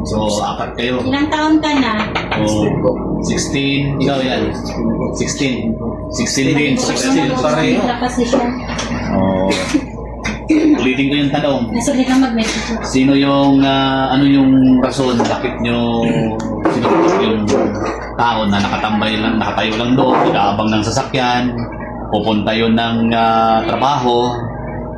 So, apat kayo. Ilang taon ka na? So, 16, ikaw yan. 16. 16 din. 16 pareho. Wala kasi siya. Oh. Ulitin ko yung tanong. Nasulit lang mag-message. Sino yung, ano yung rason, bakit nyo sinuntok yung tao na nakatayo lang doon, nag-aabang ng sasakyan, pupunta yun ng trabaho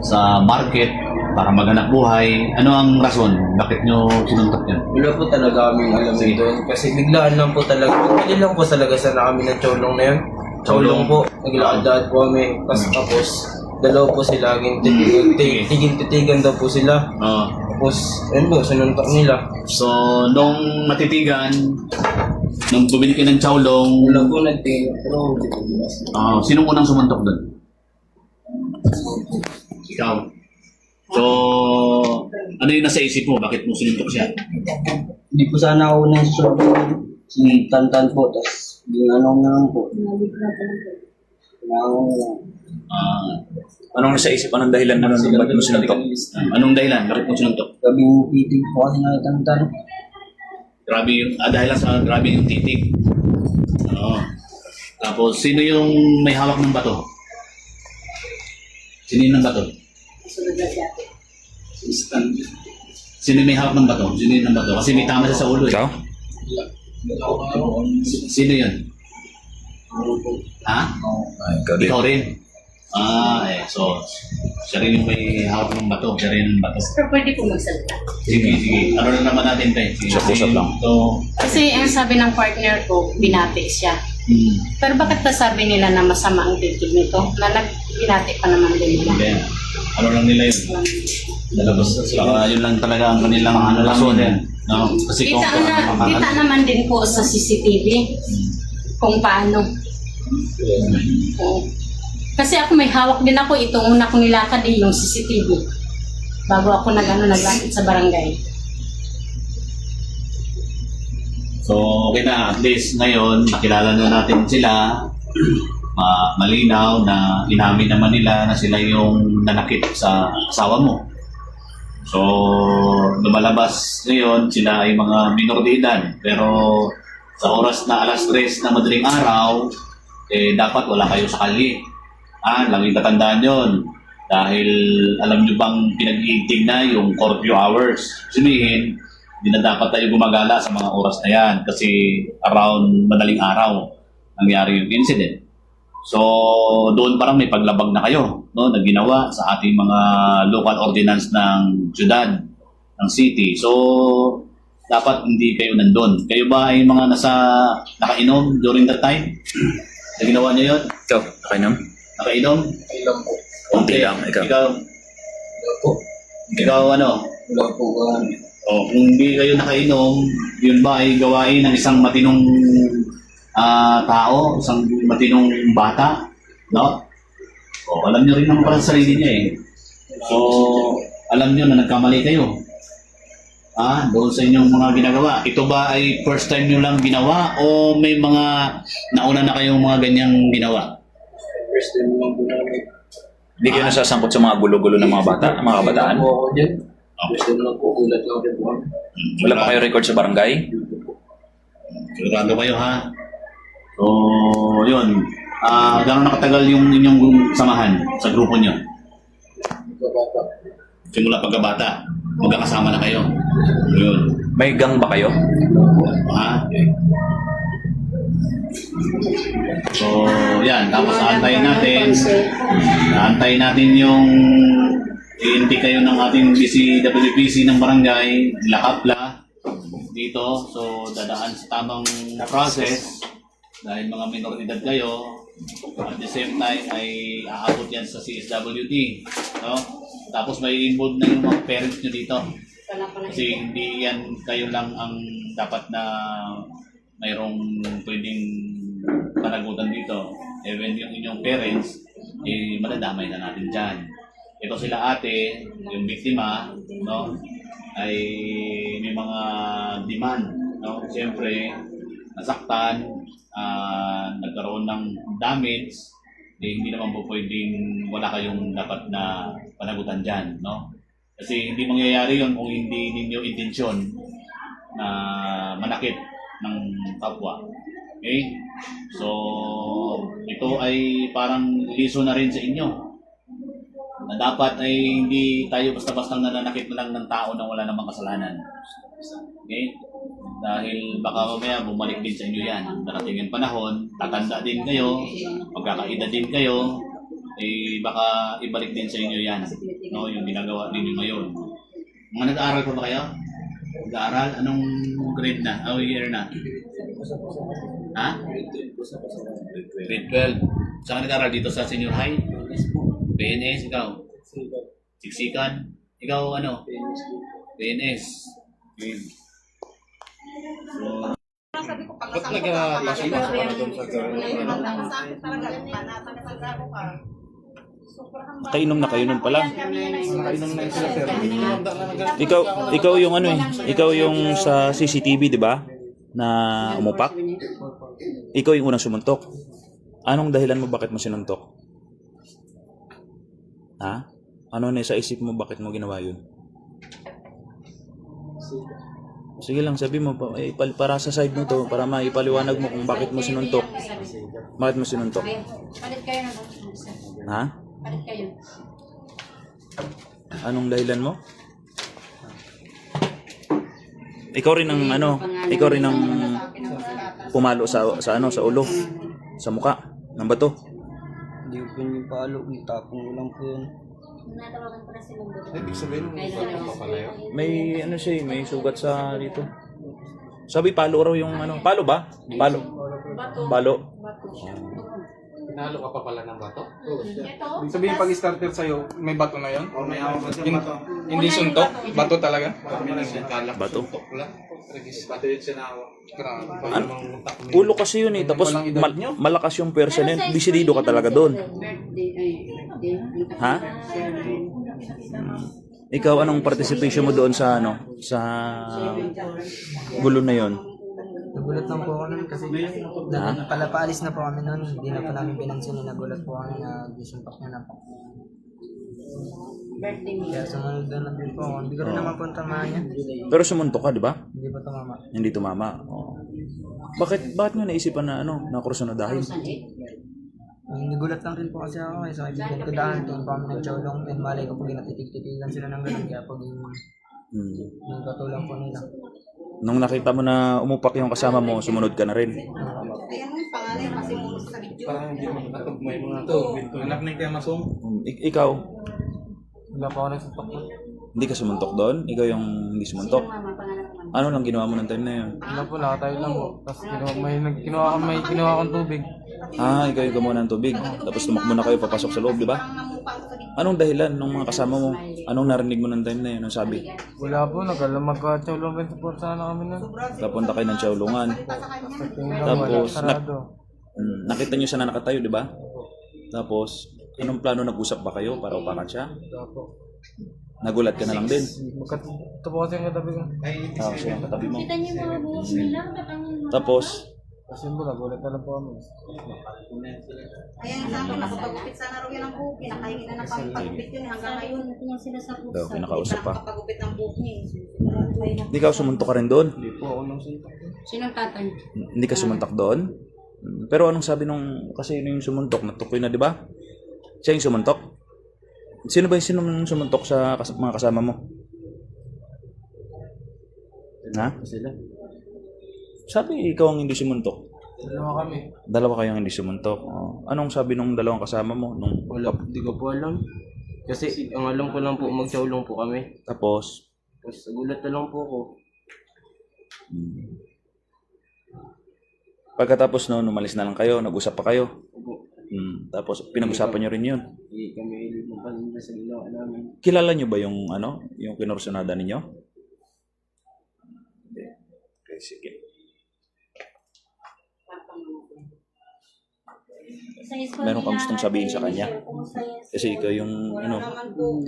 sa market para maghanap buhay. Ano ang rason? Bakit nyo sinuntok yun? Wala po talaga kami alam doon. Kasi biglaan lang po talaga. Pagkali lang po talaga sana kami ng Cholong na yun. Cholong po. Naglakad po kami. Tapos dalaw po sila. Tigin-titigan daw po sila. Oh. Tapos, ayun po, sinuntok nila. So, nung matitigan, nung bumili kayo ng Chowlong, Wala po nagtingin. Pero hindi po bilas. sinong unang sumuntok doon? Ikaw. So, ano yung nasa isip mo? Bakit mo sinuntok siya? Hindi po sana ako nang susunod. Sinitantan po, tapos ginanong na lang po. Ginanong na lang. Anong nasa isip? Anong dahilan na ba't mo sinuntok? Anong dahilan? Bakit mo sinuntok? Gabing titig po kasi nakitantan. Grabe yung, dahil lang sa grabe yung titig. Oo. Tapos, sino yung may hawak ng bato? Sino yung ng bato? Sino yung may hawak ng bato? Sino yung ng bato? Kasi may tama siya sa ulo eh. Ikaw? Sino yun? Ha? Ikaw din. Ikaw rin. So, siya rin yung may hawak ng bato. Siya rin yung bato. Pero pwede po magsalita. Sige. Ano na naman natin tayo? Usap lang. So, Kasi ang sabi ng partner ko, binati siya. Pero bakit ba sabi nila na masama ang titig nito? Na binati pa naman din nila. Kaya, ano lang nila yun? Lalabas. Yun lang talaga ang kanilang rason. No? Kasi Kita naman din po sa CCTV kung paano. Oo. Kasi ako may hawak din ako, itong una kong nilakad yung CCTV. Bago ako naglapit sa barangay. So, okay na. At least ngayon, nakilala na natin sila. Malinaw na inamin naman nila na sila yung nanakit sa asawa mo. So, lumalabas ngayon, sila ay mga minor de edad. Pero sa oras na alas 3 na madaling araw, dapat wala kayo sa kalye. Laging tatandaan yun. Dahil alam nyo bang pinag-iigting na yung curfew hours. Sabihin, hindi na dapat tayo gumagala sa mga oras na yan kasi around madaling araw nangyari yung incident. So, doon parang may paglabag na kayo, no, na ginawa sa ating mga local ordinance ng syudad, ng city. So, dapat hindi kayo nandun. Kayo ba ay mga nakainom during that time? Na ginawa niyo yun? Ikaw? Nakainom? Nakainom? Ilang po. Kunti lang. Ikaw? Wala po. Ikaw ano? Wala po. Kung hindi kayo nakainom, yun ba ay gawain ng isang matinong tao, isang matinong bata, no? Alam nyo rin naman para sa sarili niya eh. So, alam nyo na nagkamali kayo. Doon sa inyong mga ginagawa. Ito ba ay first time nyo lang ginawa o may mga nauna na kayong mga ganyang ginawa? First time lang po namin. Hindi kayo nasasangkot sa mga gulo-gulo ng mga bata, mga kabataan? Ako ako dyan. First time lang po. Ulat lang din po kami. Wala pa kayo record sa barangay? Sigurado kayo ha? So, yun. Gano'n nakatagal yung inyong samahan sa grupo nyo? Bata. Simula pagkabata, magkakasama na kayo. Yun. May gang ba kayo? Ha? So, yan. Tapos aantayin natin yung iinti kayo ng ating DCWPC ng barangay, lakapla dito. So, dadaan sa tamang process dahil mga minor edad kayo. At the same time ay aabot yan sa CSWD. No? Tapos may involved na yung mga parents nyo dito. Kasi hindi yan kayo lang ang dapat na mayroong pwedeng panagutan dito. Even yung inyong parents, madadamay na natin dyan. Ito sila ate, yung biktima, no, ay may mga demand. No? Siyempre, nasaktan, nagkaroon ng damage, hindi naman po pwedeng wala kayong dapat na panagutan dyan. No? Kasi hindi mangyayari yun kung hindi ninyo intensyon na manakit ng kapwa. Okay? So, ito ay parang liso na rin sa inyo na dapat ay hindi tayo basta-basta nananakit na lang ng tao na wala namang kasalanan. Okay? Dahil baka mamaya bumalik din sa inyo yan. Darating yung panahon, tatanda din kayo, magkakaedad din kayo, eh baka ibalik din sa inyo yan. No, yung ginagawa ninyo ngayon. Mga nag-aaral pa ba kayo? Nag-aaral? Anong grade na? Oh, year na? Ha? Grade 12. Saan ka nag-aaral? Dito sa senior high? PNS, ikaw? Siksikan? Ikaw ano? PNS. Okay. So, Ba't nagpasok ka para doon sa Kainom na kayo nun pala. Kainom na sila, sir. Ikaw yung ano eh. Ikaw yung sa CCTV, di ba? Na umupak. Ikaw yung unang sumuntok. Anong dahilan mo bakit mo sinuntok? Ha? Ano na sa isip mo bakit mo ginawa yun? Sige lang, sabi mo para sa side mo to, para maipaliwanag mo kung bakit mo sinuntok. Bakit mo sinuntok? Palit kayo na doon. Ha? Palit kayo. Anong dahilan mo? Ikaw rin ang pumalo sa ulo, sa muka ng bato. Hindi ko yung palo, tapong lang po yun. Natawagan ko na si Mundo. Ibig sabihin mo, May may sugat sa dito. Sabi palo raw yung palo ba? Palo. Palo. Pinalo ka pa pala ng bato? Ito? Sabihin pag starter sa'yo, may bato na yun? Hindi suntok? Bato talaga? Bato. Bato yun sinawa. Ulo kasi yun eh. Tapos malakas yung pwersa na yun. Desidido ka talaga doon. Ha? Ikaw anong participation mo doon sa sa gulo na yon? Nagulat lang po ako nun kasi palapaalis na po kami nun. Hindi na po namin pinansin na nagulat po kami na disuntok niya na po. Kaya sumunod na lang din po ako. Hindi ko rin naman po tamaan niya. Pero sumuntok ka, di ba? Hindi po tumama. Hindi tumama. Oo. Bakit mo naisipan na na kursunadahin? Nagulat lang rin po kasi ako sa kaibigan ko daan. Tingin po kami ng chowlong and malay ko po ginatitig-titigan sila ng ganun. Kaya po yung katulang po nila. Nung nakita mo na umupak yung kasama mo, sumunod ka na rin. Parang hindi mo natugmay mga to. Anak ni Kuya Masong? Ikaw, Wala pa ako nagsutok mo. hindi ka sumuntok doon? Ikaw yung hindi sumuntok? Ano lang ginawa mo ng time na yun? Wala po, nakatayo lang po. Tapos kinuha kong tubig. Ikaw yung gumawa ng tubig. Tapos tumakbo na kayo papasok sa loob, di ba? Anong dahilan ng mga kasama mo? Anong narinig mo ng time na yun? Anong sabi? Wala po, magka-chowlong rin support sana kami nun. Napunta kayo ng Chowlungan. Tapos, nakita nyo siya na nakatayo, di ba? Tapos, anong plano? Nag-usap ba kayo para upakan siya? Nagulat ka na lang din. Ito po kasi yung katabi ko. Siya ang katabi mo. Kita niyo yung mga buhok nila. Tapos, Kasi mo, nagulat na lang po kami. Ayan, sabi, nakapagupit sana raw yan ang buhok. Nakahingi na ng pagupit yun hanggang ngayon. Tingnan sila sa puso. daw, kinakausap pa. Nakapagupit ng buhok niya. Hindi ka sumuntok ka rin doon? Hindi po ako nang suntok. Sinong tatay? Hindi ka sumuntok doon? Pero anong sabi kasi yung sumuntok, natukoy na, di ba? Siya yung sumuntok? Sino sumuntok sa mga kasama mo? Ha? Sila. Sabi, ikaw ang hindi sumuntok. Dalawa kami. Dalawa kayong hindi sumuntok. Anong sabi nung dalawang kasama mo? Wala, hindi ko po alam. Kasi ang alam ko lang po, mag-chowlong po kami. Tapos, Tapos nagulat na lang po ako. pagkatapos noon, umalis na lang kayo, nag-usap pa kayo. Tapos, pinag-usapan nyo rin yun. Hindi kami lumapan sa ginawa namin. Kilala nyo ba yung yung kinursunada ninyo? Hindi. Okay, sige. Meron kang gustong sabihin sa kanya? Kasi ikaw yung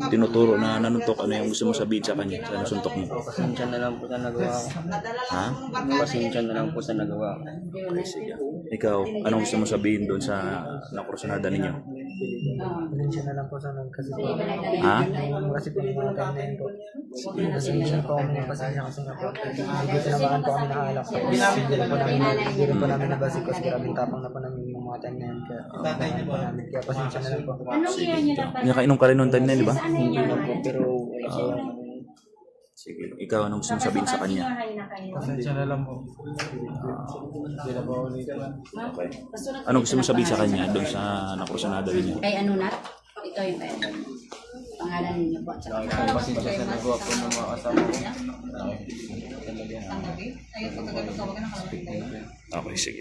tinuturo na nanuntok, ano yung gusto mo sabihin sa kanya sa nasuntok mo? Pasensya na lang po sa nagawa ko. Ha? Pasensya na lang po sa nagawa ko. Ikaw, anong gusto mo sabihin doon sa nakursunada ninyo? Pasensya na lang po sa kasi po. Ha? Kasi po yung mga time na yun po. Pasensya po kami ng pasensya kasi nga po. Hindi tinamaan po kami nakahalak. Hindi rin po namin nabasik kasi grabing tapang na po namin yung mga time na yun. Kaya pasensya na lang po. Anong year niyo na pa? Nakainom ka rin noong time na yun, di ba? Hindi na po, pero wala po. Sige. Ikaw, anong gusto mong sabihin sa kanya? Pasensya na lang po. Okay. Anong gusto mong sabihin sa kanya doon sa nakursanada niya? Kay ano na? Ito yung kay ano. Pangalan niyo po. Pasensya sa nagawa po ng mga kasama ko. Okay, sige.